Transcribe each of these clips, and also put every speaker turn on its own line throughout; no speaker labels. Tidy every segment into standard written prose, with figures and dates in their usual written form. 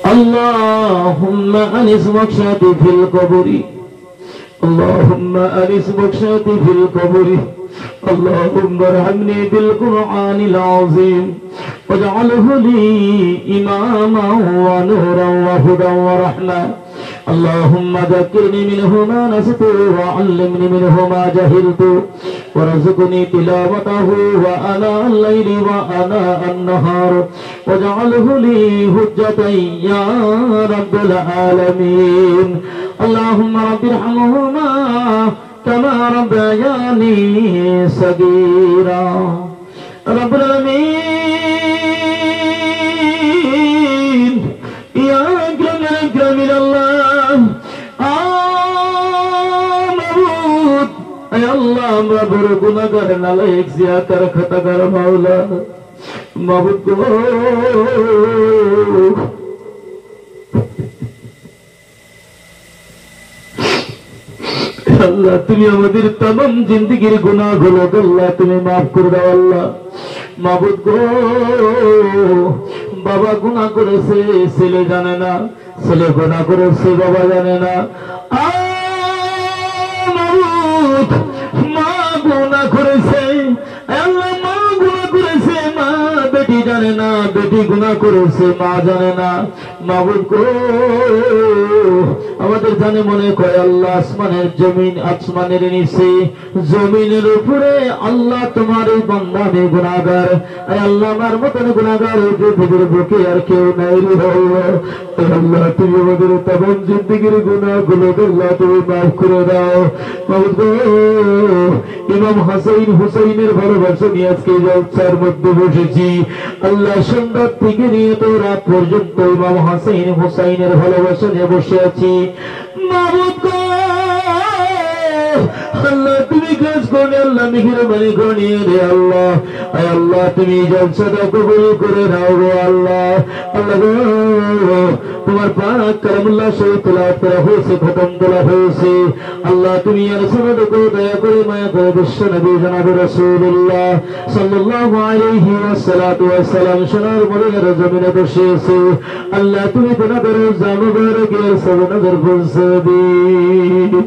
اللهم أنس مقشاتي في القبر اللهم أنس مقشاتي في القبر اللهم ارحمني بالقرآن العظيم واجعله لي إماما ونورا وهدى ورحمة اللهم ذكرني منه ما نسيت وعلمني منه ما جهلت وارزقني تلاوته وآناء الليل وآناء النهار واجعله لي حجة يا رب العالمين اللهم رب ارحمهما كما ربياني صغيرا رب العالمين يا أكرم الله মাবুদ আয় আল্লাহ আমরা বড় গুনাহগার নালায়েক জিয়াকার খাতাগার মাওলা মাবুদ গো আল্লাহ তুমি আমাদের तमाम জিন্দেগীর গুনাহগুলো আল্লাহ তুমি maaf করে দাও আল্লাহ মাবুদ গো বাবা গুনাহ করেছে ছেলে জানে না ছেলে গুনাহ করেছে বাবা জানে না মাবুদ মা গুনাহ করেছে আল্লাহ মা গুনাহ করেছে মা বেটি জানে না বেটি গুনাহ করেছে মা জানে না মাবুদ গো আমাদের জানে মনে কয় আল্লাহ আসমানের জমিন আসমানের নিচে জমিনের উপরে আল্লাহ তোমার এই বান্দা আমি গুনাহগার আয় আল্লাহ আমার মতন গুনাহগার এই পৃথিবীর বুকে আর কেউ নাই রে আল্লাহ তুমি আমাদের तमाम জিন্দেগীর গুনাহগুলো আল্লাহ তুমি maaf করে দাও মাবুদ গো ইমাম হাসান হুসাইনের ভালোবাসা নিয়ে আজকে জলসার মধ্যে বসেছি আল্লাহ সন্ধ্যা থেকে নিয়ে তো রাত পর্যন্ত ইমাম হাসান হুসাইনের ভালোবাসা নিয়ে বসে আছি মাবুদ গো আল্লাহ তুমি কাজ করে আল্লাহ মেহেরবানি করে রে আল্লাহ আয় আল্লাহ তুমি জলসাটা কবুল করে নাও গো আল্লাহ আল্লাহ গো তোমার পাক কালামুল্লাহ শরীফ তেলাওয়াত করা হয়েছে খতম করা হয়েছে আল্লাহ তুমি আর সনদ গো দয়া করে মায়া করে বিশ্ব নবী জনাব রাসূলুল্লাহ সাল্লাল্লাহু আলাইহি ওয়াসাল্লাতু ওয়াসাল্লাম সোনার মদিনার জমিনে বসে আছে আল্লাহ তুমি তোমাদের জামুবারকের সবনজর পৌঁছে দিও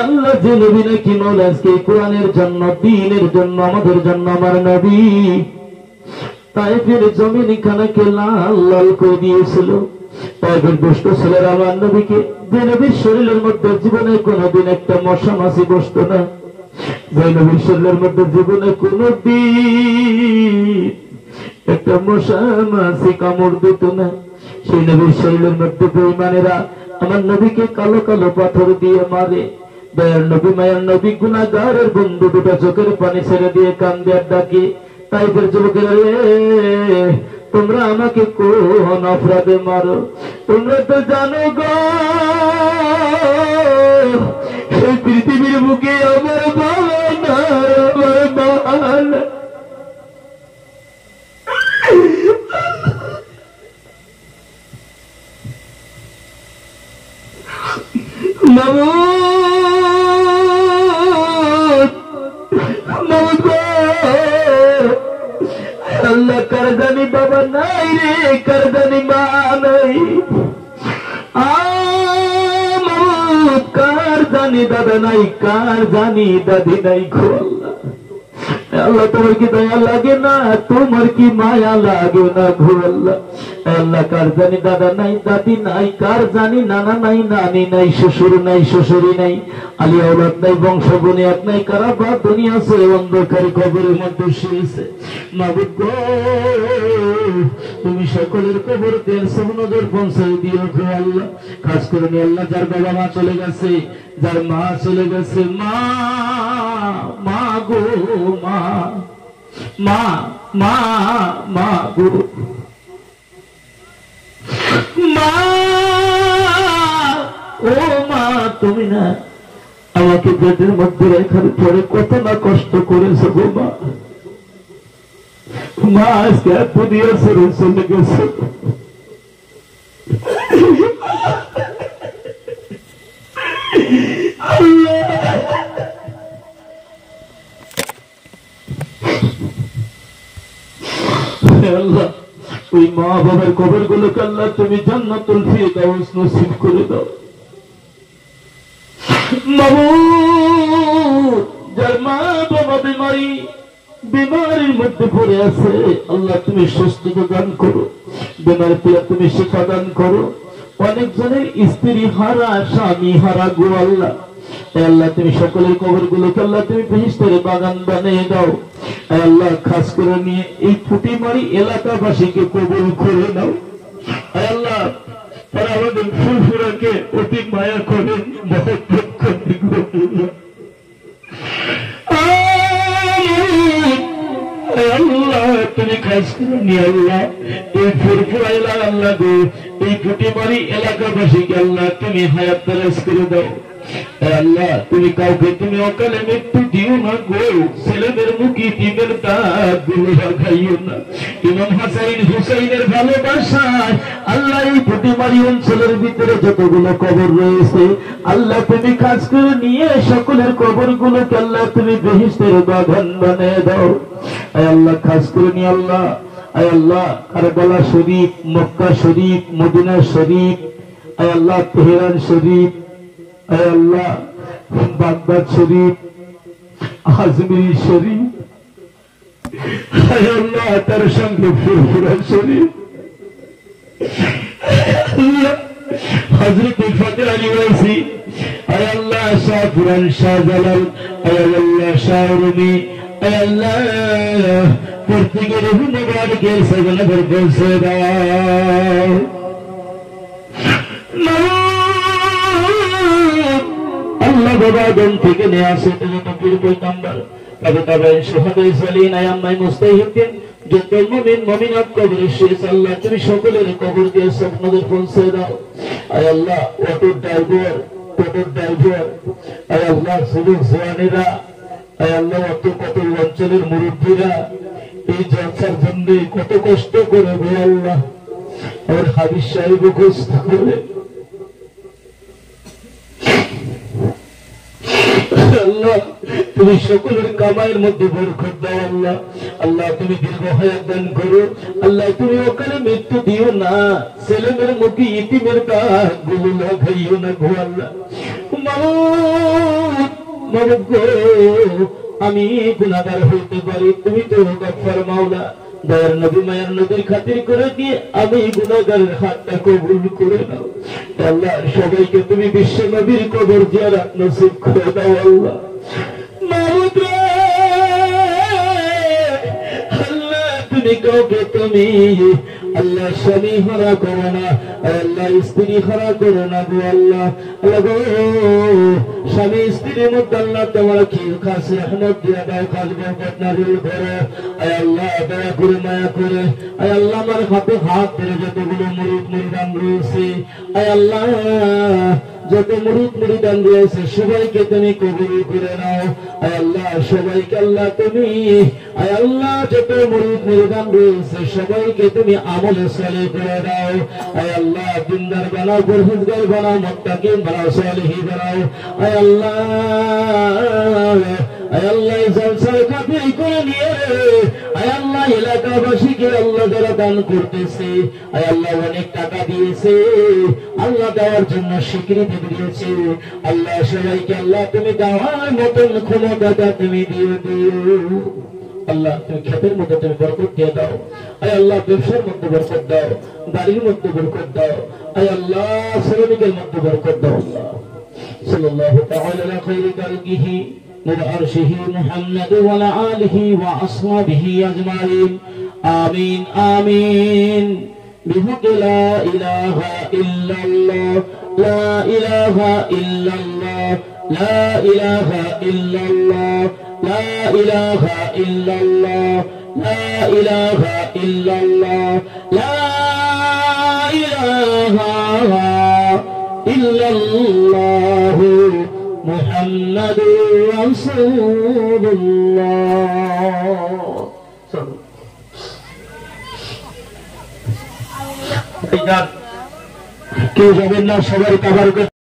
আল্লাহ যে নবী নাকি মওলা আজকে কোরআনের জন্য দ্বীনের জন্য আমাদের জন্য আমার নবী তায়েফের জমিন খানাকে লাল লাল করে দিয়েছিল তায়েফের দুষ্ট ছেলেরা আমার নবীকে যে নবীর শরীরের মধ্যে জীবনে কোনোদিন একটা মশা মাছি বসতো না যে নবীর শরীরের মধ্যে জীবনে কোনোদিন একটা মশা মাছি কামড় দিত না সেই নবীর শরীরের মধ্যে বেঈমানেরা আমার নবীকে কালো কালো পাথর দিয়ে মারে দয়ার নবী মায়ার নবী গুনাহগারের বন্ধু দুটো চোখের পানি ছেড়ে দিয়ে কান্দে আর ডাকে তাইফের যুবকেরা রে তোমরা আমাকে কোন অপরাধে মারো তোমরা তো জানো গো এই পৃথিবীর বুকে আমার বাবা না আমার মা না আল্লাহ কারদানি বাবা নাই রে কারদানি মা নাই কার জানি দাদা নাই কার জানি দাদি নাই গো আল্লাহ আল্লাহ তোমার কি দয়া লাগে না তোমার কি মায়া লাগে না গো আল্লাহ আল্লাহ কার জানি দাদা নাই দাদি নাই কার জানি নানা নাই নানি নাই শ্বশুর নাই শ্বশুরি নাই আলী আওলাদ নাই বংশ বুনিয়াদ নাই কারা বা দুনিয়া আছে অন্ধকার কবরের মধ্যে শুয়েছে মাবুদ গো তুমি সকলের কবর দেন নজর পৌঁছাই দিও গো আল্লাহ খাস করে আল্লাহ যার বাবা মা চলে গেছে যার মা চলে গেছে মা মা গো মা মা মা মা গো মা ও মা তুমি না আমাকে পেটের মধ্যে রেখার পরে কত না কষ্ট করেছো গো মা মা আজকে দুনিয়া ছেড়ে চলে গেছে আল্লাহ আল্লাহ ওই মা বাবার কবরগুলোকে আল্লাহ তুমি জান্নাতুল ফিরদাউস নসিব করে দাও। মাবুদ, যার মা বাবা বিমারির মধ্যে পড়ে আছে, আল্লাহ তুমি সুস্থতা দান করো, বেমার পেয়ে তুমি শিক্ষা দান করো। অনেকজনের স্ত্রী হারা, স্বামী হারা গো আল্লাহ, আল্লাহ তুমি সকলের কবরগুলোকে আল্লাহ তুমি বেহেশতের বাগান বানিয়ে দাও। আল্লাহ খাস করে নিয়ে এই ফুটিমারি এলাকাবাসীকে কবুল করে নাও। আল্লাহ তারা আমাদের ফুলফুরাকে অতি মায়া করেন, মহব্বত করেন। আল্লাহ তুমি খাস করে নিয়ে আল্লাহ এই ফুরফুরা এলাকা আল্লাহ গো, এই ফুটিমারি এলাকাবাসীকে আল্লাহ তুমি হায়াত দারাজ করে দাও। আল্লাহ তুমি কাউকে তুমি অকালে মৃত্যু দিও না গো, ছেলেদের মুখে টিমের দাগ গুলো লাগাইও না। ইমাম হাসান হুসাইনের ভালোবাসায় আল্লাহ এই ফুটিমারি অঞ্চলের ভিতরে যতগুলো কবর রয়েছে আল্লাহ তুমি কাজ করে নিয়ে সকলের কবর গুলোকে আল্লাহ তুমি বেহেশতের বাগান বানিয়ে দাও। আল্লাহ খাস করে নিয়ে আল্লাহ, আল্লাহ কারবালা শরীফ, মক্কা শরীফ, মদিনা শরীফ, আল্লাহ তেহরান শরীফ, আল্লাহ বাগদাদ শরীফ, আজমির শরীফ, আল্লাহ তার সঙ্গে ফুরফুরা শরীফ, হযরত ফজল আলী ওয়াইসি, আল্লাহ শাহপুরান, শাহজালাল, আল্লাহ শাহরুমি, আল্লাহ প্রত্যেকের মুবারকের সজনে ভর পৌঁছে দাও। আল্লাহ বাবা দম থেকে নিয়ে আসে যত পীর নাম্বার তবে তবে শহীদ সালিন আয়াম্মাই মুস্তাহিদিন যত মুমিন মুমিনাত কবরে শেষ আল্লাহ তুমি সকলের কবর দিয়ে স্বপ্নদের পৌঁছে দাও। আয় আল্লাহ অটোর ড্রাইভার, আয় আল্লাহ যুবক জওয়ানেরা, আয় আল্লাহ অত কত অঞ্চলের মুরব্বীরা এই জলসার জন্য কত কষ্ট করে গো আল্লাহ, আমার হাবিব সাহেব কষ্ট করে। আল্লাহ তুমি সকলের কামাইয়ের মধ্যে বরকত দাও আল্লাহ, আল্লাহ তুমি দীর্ঘ হায়াত দান করো, আল্লাহ তুমি ওখানে মৃত্যু দিও না, ছেলেমেয়ের মুখে ইতিমের দাগ গুলো লাগাইও না গো আল্লাহ। মাবুদ গো, আমি গুনাহগার হইতে পারি, তুমি তো গফফার মাওলা, দয়ার নবী মায়ার নবীর খাতির করে দিয়ে আমি গুনাহগারের হাতটা কবুল করে নাও। আল্লাহ সবাইকে তুমি বিশ্ব নবীর কবর জিয়ারত নসিব করে দাও আল্লাহ। মাবুদ রে, আল্লাহ তুমি কাউকে তুমি আল্লাহ স্বামী হারা করো না, আল্লাহ স্ত্রী হারা করো না গো আল্লাহ। আল্লাহ গো, স্বামী স্ত্রীর মধ্যে আল্লাহ তোমার কি খাস রহমত দিয়া দাও, খাস বরকত নাযিল করো। আয় আল্লাহ দয়া করে মায়া করে, আয় আল্লাহ আমার হাতে হাত ধরে যতগুলো মুরিদ মুরিদান রয়েছে, আয় আল্লাহ যত মুরিদ মুরিদান রয়েছে সবাইকে তুমি কবুল করে নাও। আয় আল্লাহ সবাইকে আল্লাহ তুমি, আয় আল্লাহ যত মুরিদ মুরিদান রয়েছে সবাইকে তুমি আমলে সালেহ করে দাও। আয় আল্লাহ দিনদার বানাও, পরহেজগার বানাও, মুত্তাকিন বানাও, সালেহী বানাও। আয় আল্লাহ, আয় আল্লাহ জলসার খাতির করে নিয়ে, আয় আল্লাহ এলাকাবাসীকে আল্লাহ যারা দান করতেছে, আয় আল্লাহ অনেক টাকা দিয়েছে, আল্লাহ দেওয়ার জন্য স্বীকৃতি দিয়েছে, আল্লাহ সবাইকে আল্লাহ তুমি দেওয়ার মতন ক্ষমতা তুমি দিয়ে দিও। আল্লাহ তুমি ক্ষেতের মধ্যে তুমি বরকত দিয়ে দাও। আয় আল্লাহ ব্যবসার মধ্যে বরকত দাও, বাড়ির মধ্যে বরকত দাও। আয় আল্লাহ শ্রমিকের মধ্যে বরকত দাও। আল্লাহ সাল্লাল্লাহু তাআলা আলা খায়রি খালকিহি মিন আরশিহি মুহাম্মাদ ওয়া আলা আলিহি ওয়া আসহাবিহি আজমাইন। আমিন আমিন। بحق لا إله إلا الله، لا إله إلا الله، لا إله إلا الله، لا إله إلا الله، لا إله إلا الله، لا إله إلا الله، محمد رسول الله। কেউ যাবেন না, সবাই কাবার